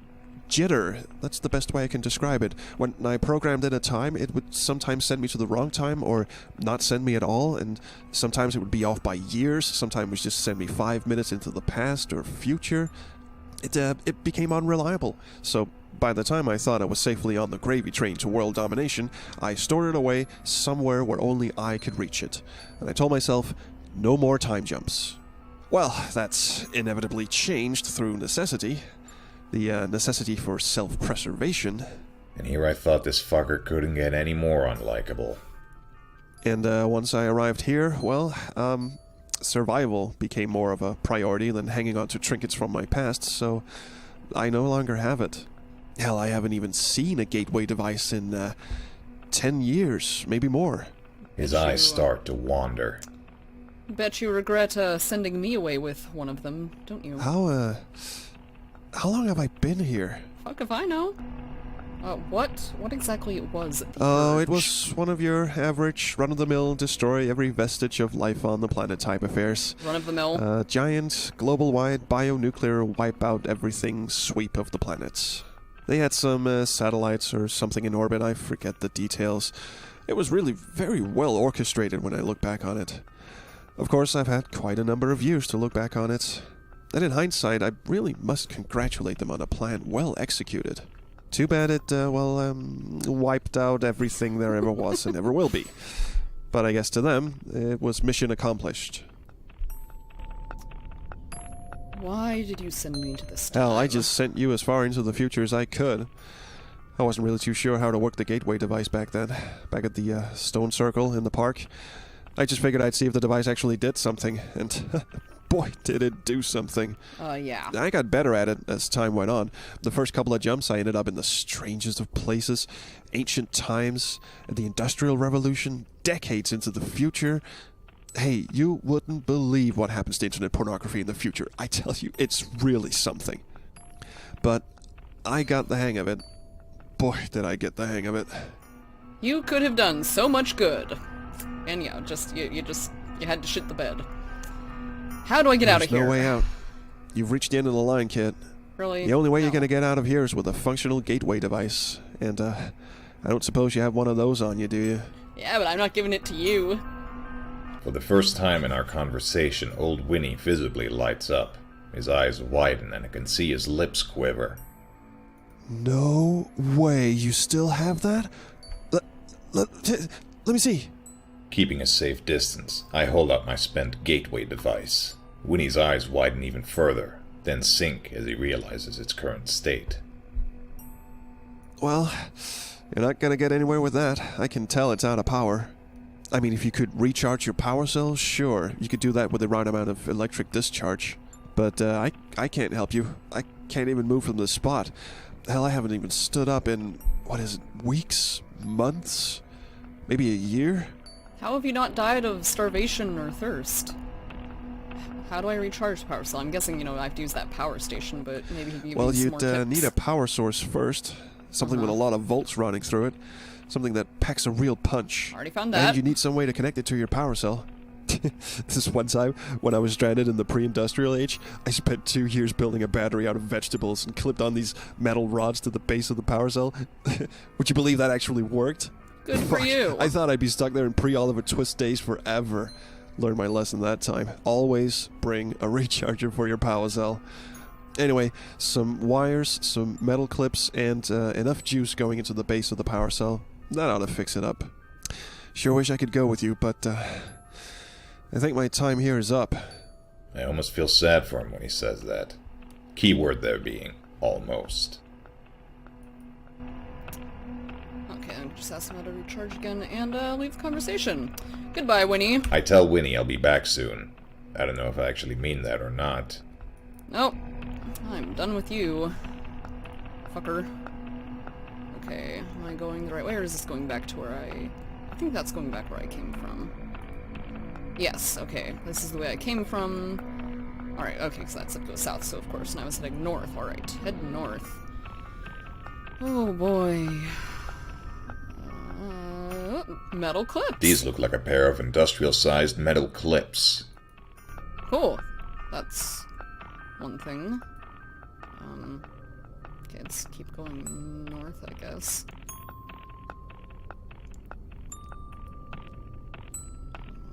jitter. That's the best way I can describe it. When I programmed in a time, it would sometimes send me to the wrong time, or not send me at all, and sometimes it would be off by years, sometimes it would just send me 5 minutes into the past or future. It became unreliable, so by the time I thought I was safely on the gravy train to world domination, I stored it away somewhere where only I could reach it. And I told myself, no more time jumps. Well, that's inevitably changed through necessity. The necessity for self-preservation. And here I thought this fucker couldn't get any more unlikable. And once I arrived here, well, survival became more of a priority than hanging on to trinkets from my past, so I no longer have it. Hell, I haven't even seen a gateway device in 10 years, maybe more. His eyes start to wander. Bet you regret sending me away with one of them, don't you? How long have I been here? Fuck if I know. What exactly it was? Oh, it was one of your average, run-of-the-mill, destroy every vestige of life on the planet type affairs. Run-of-the-mill? Giant, global-wide, bionuclear, wipe-out-everything sweep of the planets. They had some satellites or something in orbit, I forget the details. It was really very well orchestrated when I look back on it. Of course, I've had quite a number of years to look back on it. And in hindsight, I really must congratulate them on a plan well executed. Too bad it, wiped out everything there ever was and ever will be. But I guess to them, it was mission accomplished. Why did you send me into this time? Hell, I just sent you as far into the future as I could. I wasn't really too sure how to work the gateway device back then, back at the stone circle in the park. I just figured I'd see if the device actually did something, and boy, did it do something. Yeah. I got better at it as time went on. The first couple of jumps, I ended up in the strangest of places. Ancient times, the Industrial Revolution, decades into the future. Hey, you wouldn't believe what happens to internet pornography in the future. I tell you, it's really something. But I got the hang of it. Boy, did I get the hang of it. You could have done so much good. And yeah, you had to shit the bed. How do I get out of here? There's no way out. You've reached the end of the line, kid. Really? The only way you're gonna get out of here is with a functional gateway device. And, I don't suppose you have one of those on you, do you? Yeah, but I'm not giving it to you. For the first time in our conversation, old Winnie visibly lights up. His eyes widen and I can see his lips quiver. No way, you still have that? Let me see. Keeping a safe distance, I hold up my spent gateway device. Winnie's eyes widen even further, then sink as he realizes its current state. Well, You're not gonna get anywhere with that. I can tell it's out of power. I mean, if you could recharge your power cells, sure. You could do that with the right amount of electric discharge. But I can't help you. I can't even move from this spot. Hell, I haven't even stood up in, what is it, weeks? Months? Maybe a year? How have you not died of starvation or thirst? How do I recharge the power cell? I'm guessing, I have to use that power station, but maybe you can give me some more tips. You'd need a power source first. Something with a lot of volts running through it. Something that packs a real punch. Already found that. And you need some way to connect it to your power cell. This one time, when I was stranded in the pre-industrial age, I spent 2 years building a battery out of vegetables and clipped on these metal rods to the base of the power cell. Would you believe that actually worked? Good for you. I thought I'd be stuck there in pre-Oliver Twist days forever. Learned my lesson that time. Always bring a recharger for your power cell. Anyway, some wires, some metal clips, and enough juice going into the base of the power cell. That ought to fix it up. Sure wish I could go with you, but I think my time here is up. I almost feel sad for him when he says that. Keyword there being almost. Okay, I'm just asking how to recharge again and leave the conversation. Goodbye, Winnie. I tell Winnie I'll be back soon. I don't know if I actually mean that or not. Nope. I'm done with you. Fucker. Okay, am I going the right way, or is this going back to where I think that's going back where I came from. Yes, okay. This is the way I came from. Alright, okay, because that goes south, so of course, and I was heading north. Alright, head north. Oh boy. Metal clips. These look like a pair of industrial-sized metal clips. Cool. That's one thing. Okay, let's keep going north, I guess.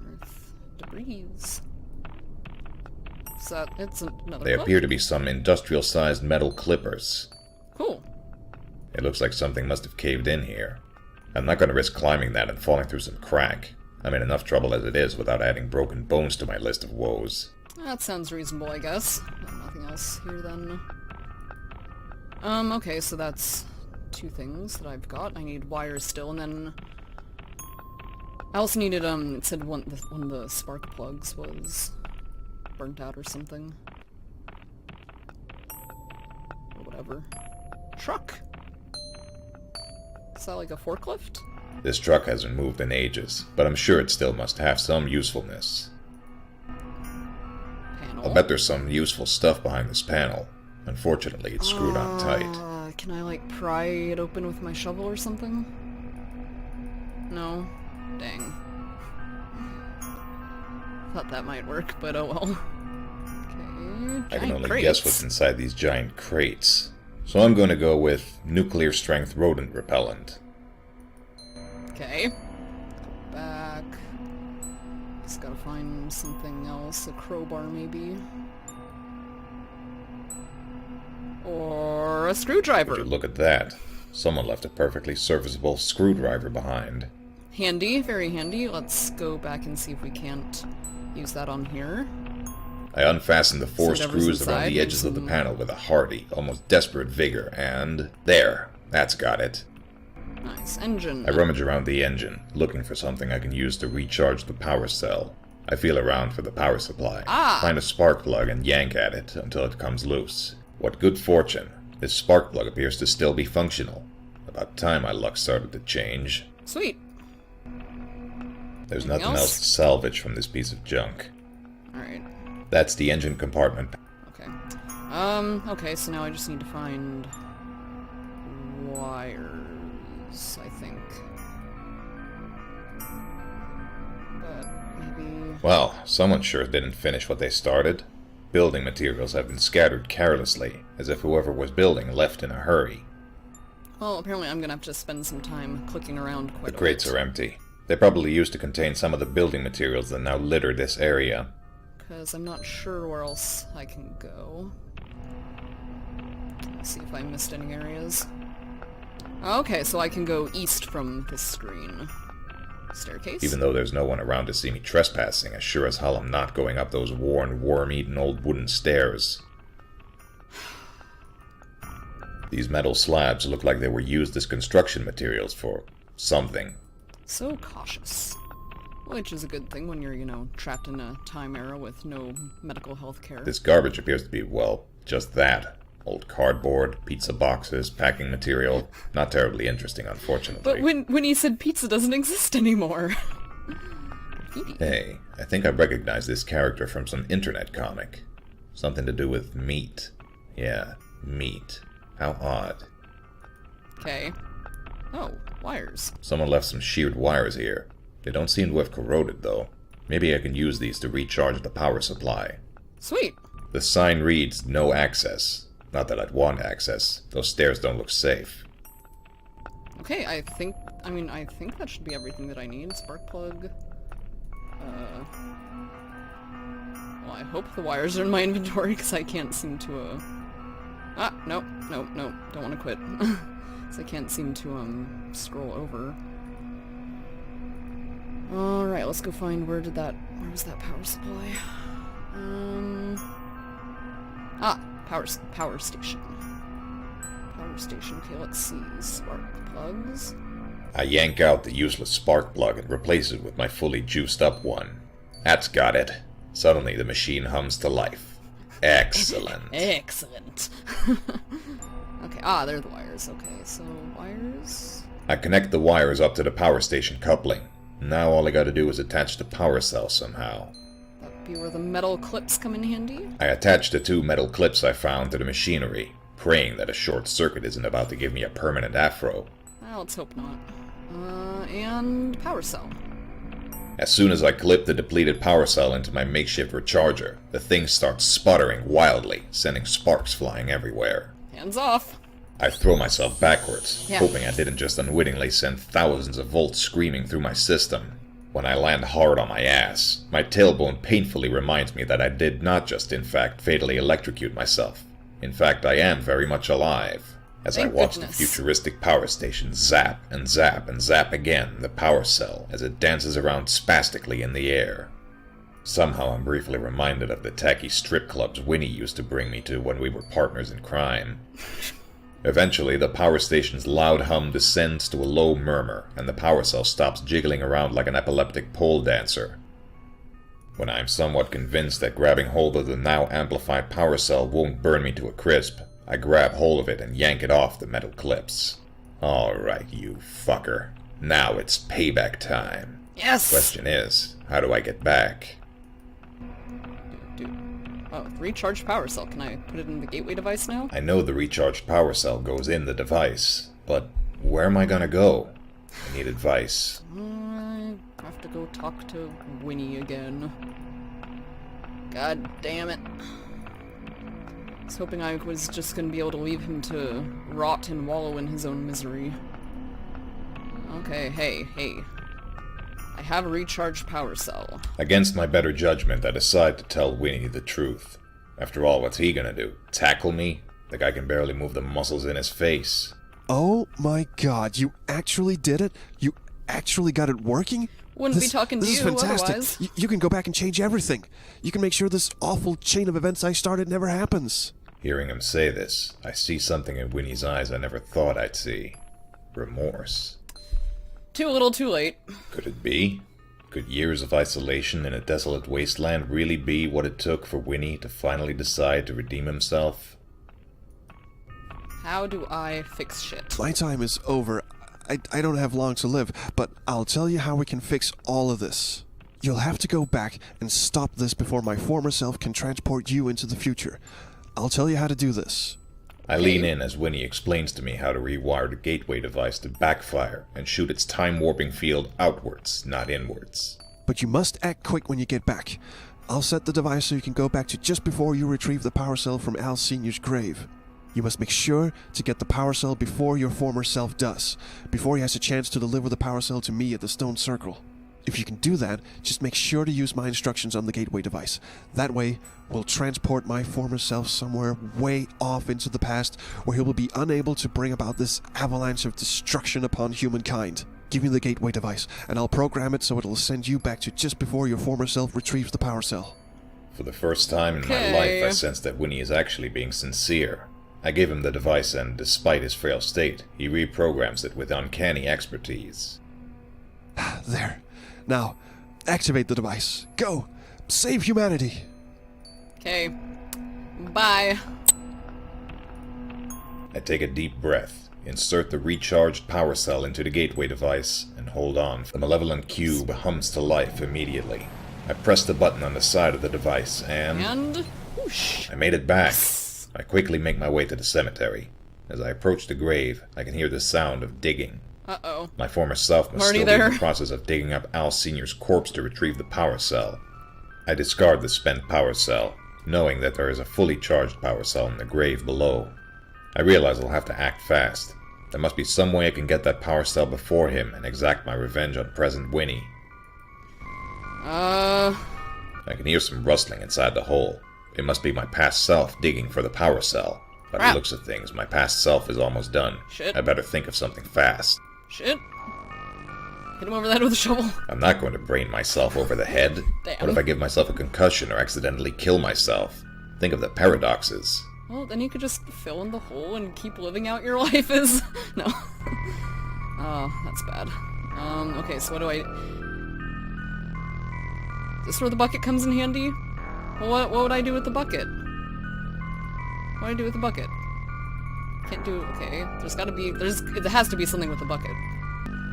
North. Debris. So it's another They clip? appear to be some industrial-sized metal clippers. Cool. It looks like something must have caved in here. I'm not going to risk climbing that and falling through some crack. I'm in enough trouble as it is without adding broken bones to my list of woes. That sounds reasonable, I guess. Nothing else here then. Okay, so that's 2 things that I've got. I need wires still, and then I also needed, it said one of the spark plugs was burnt out or something. Or whatever. Truck! Is that like a forklift? This truck hasn't moved in ages, but I'm sure it still must have some usefulness. Panel. I'll bet there's some useful stuff behind this panel. Unfortunately, it's screwed on tight. Can I, like, pry it open with my shovel or something? No? Dang. Thought that might work, but oh well. Okay, I can only crates. guess what's inside these giant crates. So I'm going to go with nuclear-strength rodent repellent. Okay. Go back. Just gotta find something else. A crowbar, maybe. Or a screwdriver. Would you look at that? Someone left a perfectly serviceable screwdriver behind. Handy, very handy. Let's go back and see if we can't use that on here. I unfastened the 4 So whatever's screws around inside the edges of the some- panel with a hearty, almost desperate vigor, and there, that's got it. Nice. Engine. I rummage around the engine, looking for something I can use to recharge the power cell. I feel around for the power supply, find a spark plug and yank at it until it comes loose. What good fortune, this spark plug appears to still be functional. About time my luck started to change. Sweet. There's Anything nothing else to salvage from this piece of junk. Alright. That's the engine compartment. Okay. Okay, so now I just need to find wires, I think. But maybe... Well, someone sure didn't finish what they started. Building materials have been scattered carelessly, as if whoever was building left in a hurry. Well, apparently I'm gonna have to spend some time clicking around quite a bit. The crates are empty. They probably used to contain some of the building materials that now litter this area. Because I'm not sure where else I can go. Let's see if I missed any areas. Okay, so I can go east from this screen. Staircase? Even though there's no one around to see me trespassing, as sure as hell I'm not going up those worn, worm-eaten old wooden stairs. These metal slabs look like they were used as construction materials for something. So cautious. Which is a good thing when you're, trapped in a time era with no medical health care. This garbage appears to be, well, just that. Old cardboard, pizza boxes, packing material. Not terribly interesting, unfortunately. But when he said pizza doesn't exist anymore. Hey, I think I recognize this character from some internet comic. Something to do with meat. Yeah, meat. How odd. Okay. Oh, wires. Someone left some sheared wires here. They don't seem to have corroded, though. Maybe I can use these to recharge the power supply. Sweet. The sign reads, no access. Not that I'd want access. Those stairs don't look safe. Okay, I think that should be everything that I need. Spark plug. Well, I hope the wires are in my inventory, because I can't seem to, no, don't want to quit. Because I can't seem to, scroll over. Alright, let's go find, where was that power supply? Power station. Power station, okay, let's see, spark plugs. I yank out the useless spark plug and replace it with my fully juiced up one. That's got it. Suddenly the machine hums to life. Excellent. Excellent. Okay, there are the wires. Okay, so wires. I connect the wires up to the power station coupling. Now all I gotta do is attach the power cell somehow. That'd be where the metal clips come in handy. I attach the 2 metal clips I found to the machinery, praying that a short circuit isn't about to give me a permanent afro. Well, let's hope not. And power cell. As soon as I clip the depleted power cell into my makeshift recharger, the thing starts sputtering wildly, sending sparks flying everywhere. Hands off. I throw myself backwards, Yeah. hoping I didn't just unwittingly send thousands of volts screaming through my system. When I land hard on my ass, my tailbone painfully reminds me that I did not just, in fact, fatally electrocute myself. In fact, I am very much alive. As I Thank watch goodness. the futuristic power station zap and zap and zap again the power cell as it dances around spastically in the air. Somehow I'm briefly reminded of the tacky strip clubs Winnie used to bring me to when we were partners in crime. Eventually, the power station's loud hum descends to a low murmur, and the power cell stops jiggling around like an epileptic pole dancer. When I'm somewhat convinced that grabbing hold of the now amplified power cell won't burn me to a crisp, I grab hold of it and yank it off the metal clips. Alright, you fucker. Now it's payback time. Yes! Question is, how do I get back? Oh, recharge power cell. Can I put it in the gateway device now? I know the recharged power cell goes in the device, but where am I gonna go? I need advice. I have to go talk to Winnie again. God damn it. I was hoping I was just gonna be able to leave him to rot and wallow in his own misery. Okay, hey. I have a recharged power cell. Against my better judgment, I decide to tell Winnie the truth. After all, what's he gonna do? Tackle me? The guy can barely move the muscles in his face. Oh my god, you actually did it? You actually got it working? Wouldn't be talking to this you is fantastic. otherwise. You can go back and change everything. You can make sure this awful chain of events I started never happens. Hearing him say this, I see something in Winnie's eyes I never thought I'd see. Remorse. Too little, too late. Could it be? Could years of isolation in a desolate wasteland really be what it took for Winnie to finally decide to redeem himself? How do I fix shit? My time is over. I don't have long to live, but I'll tell you how we can fix all of this. You'll have to go back and stop this before my former self can transport you into the future. I'll tell you how to do this. I lean in as Winnie explains to me how to rewire the gateway device to backfire and shoot its time-warping field outwards, not inwards. But you must act quick when you get back. I'll set the device so you can go back to just before you retrieve the power cell from Al Sr.'s grave. You must make sure to get the power cell before your former self does, before he has a chance to deliver the power cell to me at the Stone Circle. If you can do that, just make sure to use my instructions on the gateway device. That way, we'll transport my former self somewhere way off into the past, where he will be unable to bring about this avalanche of destruction upon humankind. Give me the gateway device, and I'll program it so it'll send you back to just before your former self retrieves the power cell. For the first time in my life, I sense that Winnie is actually being sincere. I give him the device and, despite his frail state, he reprograms it with uncanny expertise. There. Now, activate the device. Go! Save humanity! Okay. Bye. I take a deep breath, insert the recharged power cell into the gateway device, and hold on. The malevolent cube hums to life immediately. I press the button on the side of the device, And... whoosh. I made it back. I quickly make my way to the cemetery. As I approach the grave, I can hear the sound of digging. Uh-oh. My former self must Already still be in there? the process of digging up Al Sr.'s corpse to retrieve the power cell. I discard the spent power cell, knowing that there is a fully charged power cell in the grave below. I realize I'll have to act fast. There must be some way I can get that power cell before him and exact my revenge on present Winnie. I can hear some rustling inside the hole. It must be my past self digging for the power cell. By the Crap. looks of things, my past self is almost done. Shit. I better think of something fast. Shit. Hit him over the head with a shovel. I'm not going to brain myself over the head. Damn. What if I give myself a concussion or accidentally kill myself? Think of the paradoxes. Well, then you could just fill in the hole and keep living out your life as... No. Oh, that's bad. Okay, so what do I... Is this where the bucket comes in handy? Well, what would I do with the bucket? What do I do with the bucket? Can't do... Okay, there's gotta be... There has to be something with the bucket.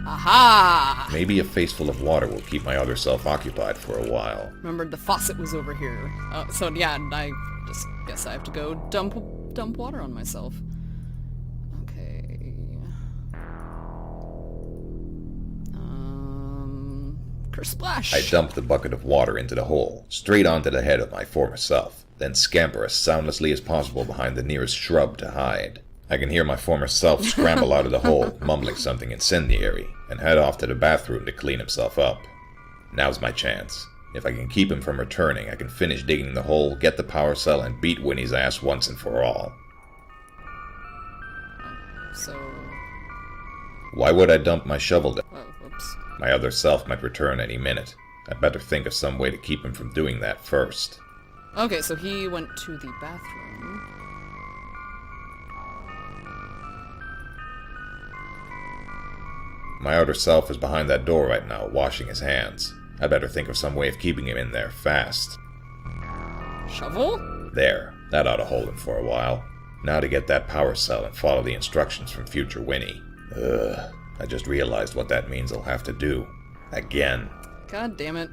Aha! Maybe a face full of water will keep my other self occupied for a while. Remembered the faucet was over here. So yeah, I just guess I have to go dump water on myself. Okay. Kersplash! I dump the bucket of water into the hole, straight onto the head of my former self, then scamper as soundlessly as possible behind the nearest shrub to hide. I can hear my former self scramble out of the hole, mumbling something incendiary, and head off to the bathroom to clean himself up. Now's my chance. If I can keep him from returning, I can finish digging the hole, get the power cell, and beat Winnie's ass once and for all. So... Why would I dump my shovel down? Oh, whoops. My other self might return any minute. I'd better think of some way to keep him from doing that first. Okay, so he went to the bathroom. My outer self is behind that door right now, washing his hands. I better think of some way of keeping him in there fast. Shovel? There, that ought to hold him for a while. Now to get that power cell and follow the instructions from future Winnie. I just realized what that means I'll have to do. Again. God damn it.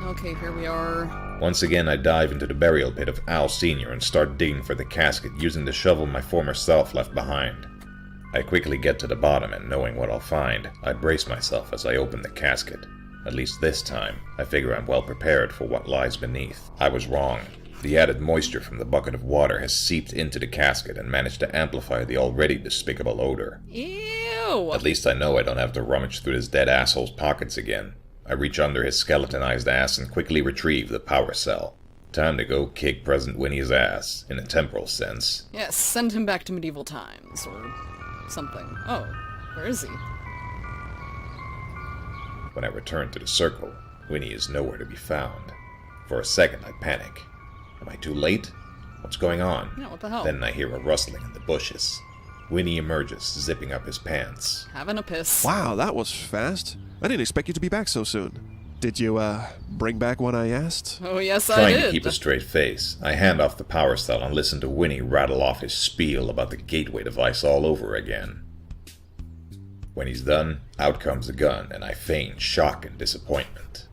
Okay, here we are. Once again, I dive into the burial pit of Al Sr. and start digging for the casket using the shovel my former self left behind. I quickly get to the bottom and knowing what I'll find, I brace myself as I open the casket. At least this time, I figure I'm well prepared for what lies beneath. I was wrong. The added moisture from the bucket of water has seeped into the casket and managed to amplify the already despicable odor. Ew! At least I know I don't have to rummage through this dead asshole's pockets again. I reach under his skeletonized ass and quickly retrieve the power cell. Time to go kick present Winnie's ass, in a temporal sense. Yes, send him back to medieval times, or something. Oh, where is he? When I return to the circle, Winnie is nowhere to be found. For a second, I panic. Am I too late? What's going on? Yeah, what the hell? Then I hear a rustling in the bushes. Winnie emerges, zipping up his pants. Having a piss. Wow, that was fast. I didn't expect you to be back so soon. Did you, bring back what I asked? Oh, yes, I Trying did. to keep a straight face, I hand off the power cell and listen to Winnie rattle off his spiel about the gateway device all over again. When he's done, out comes the gun, and I feign shock and disappointment.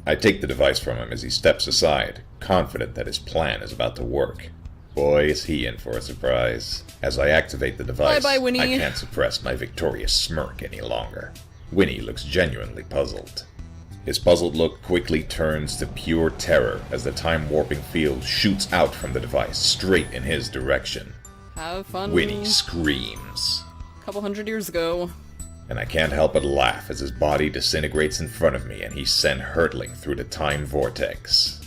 I take the device from him as he steps aside, confident that his plan is about to work. Boy, is he in for a surprise. As I activate the device, Bye-bye, Winnie. I can't suppress my victorious smirk any longer. Winnie looks genuinely puzzled. His puzzled look quickly turns to pure terror as the time-warping field shoots out from the device, straight in his direction. Have fun. Winnie screams. A couple hundred years ago. And I can't help but laugh as his body disintegrates in front of me and he's sent hurtling through the time vortex.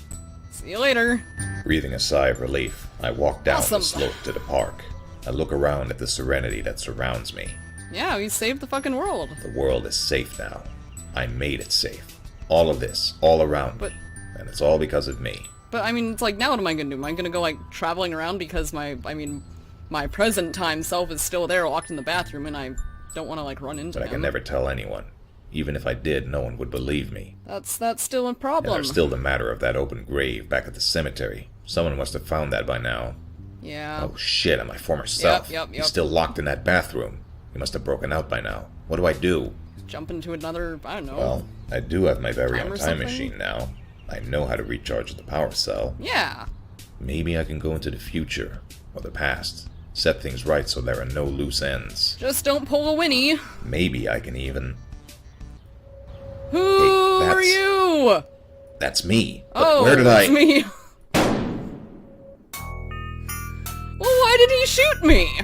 See you later. Breathing a sigh of relief, I walk down Awesome. the slope to the park. I look around at the serenity that surrounds me. Yeah, we saved the fucking world. The world is safe now. I made it safe. All of this, all around But- me. And it's all because of me. But, I mean, it's like, now what am I gonna do? Am I gonna go, like, traveling around because my present time self is still there, locked in the bathroom, and I don't want to, like, run into But him? I can never tell anyone. Even if I did, no one would believe me. That's still a And problem. there's still the matter of that open grave back at the cemetery. Someone must have found that by now. Yeah. Oh shit, and my former self. Yep. He's still locked in that bathroom. He must have broken out by now. What do I do? Jump into another, I don't know. Well, I do have my very Time own or time something? machine now. I know how to recharge the power cell. Yeah. Maybe I can go into the future, or the past, set things right so there are no loose ends. Just don't pull a Winnie. Maybe I can even... Who Hey, are you? That's me. But Oh, where did it's I... me. Well, why did he shoot me?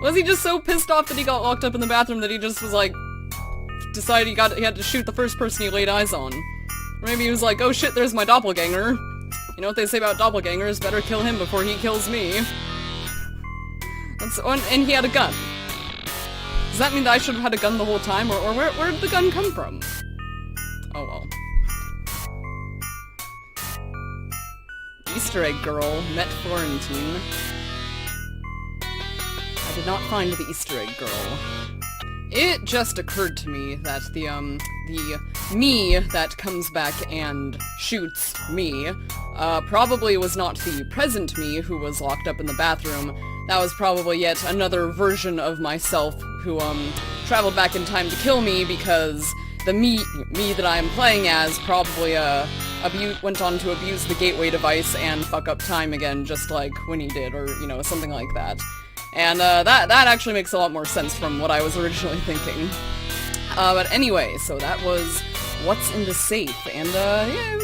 Was he just so pissed off that he got locked up in the bathroom that he just was like, decided he had to shoot the first person he laid eyes on? Or maybe he was like, oh shit, there's my doppelganger. You know what they say about doppelgangers? Better kill him before he kills me. And he had a gun. Does that mean that I should have had a gun the whole time, or where did the gun come from? Oh well. Easter egg girl met Florentine. I did not find the Easter egg girl. It just occurred to me that the me that comes back and shoots me, probably was not the present me who was locked up in the bathroom. That was probably yet another version of myself who, traveled back in time to kill me because the me that I am playing as probably, went on to abuse the gateway device and fuck up time again, just like Winnie did, or, you know, something like that. And, that actually makes a lot more sense from what I was originally thinking. But anyway, so that was What's in the Safe, and, yeah,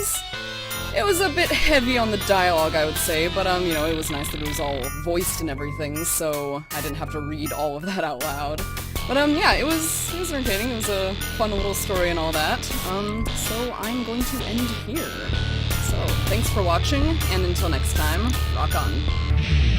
it was a bit heavy on the dialogue, I would say, but, you know, it was nice that it was all voiced and everything, so I didn't have to read all of that out loud. But, yeah, it was entertaining, it was a fun little story and all that, so I'm going to end here. So, thanks for watching, and until next time, rock on.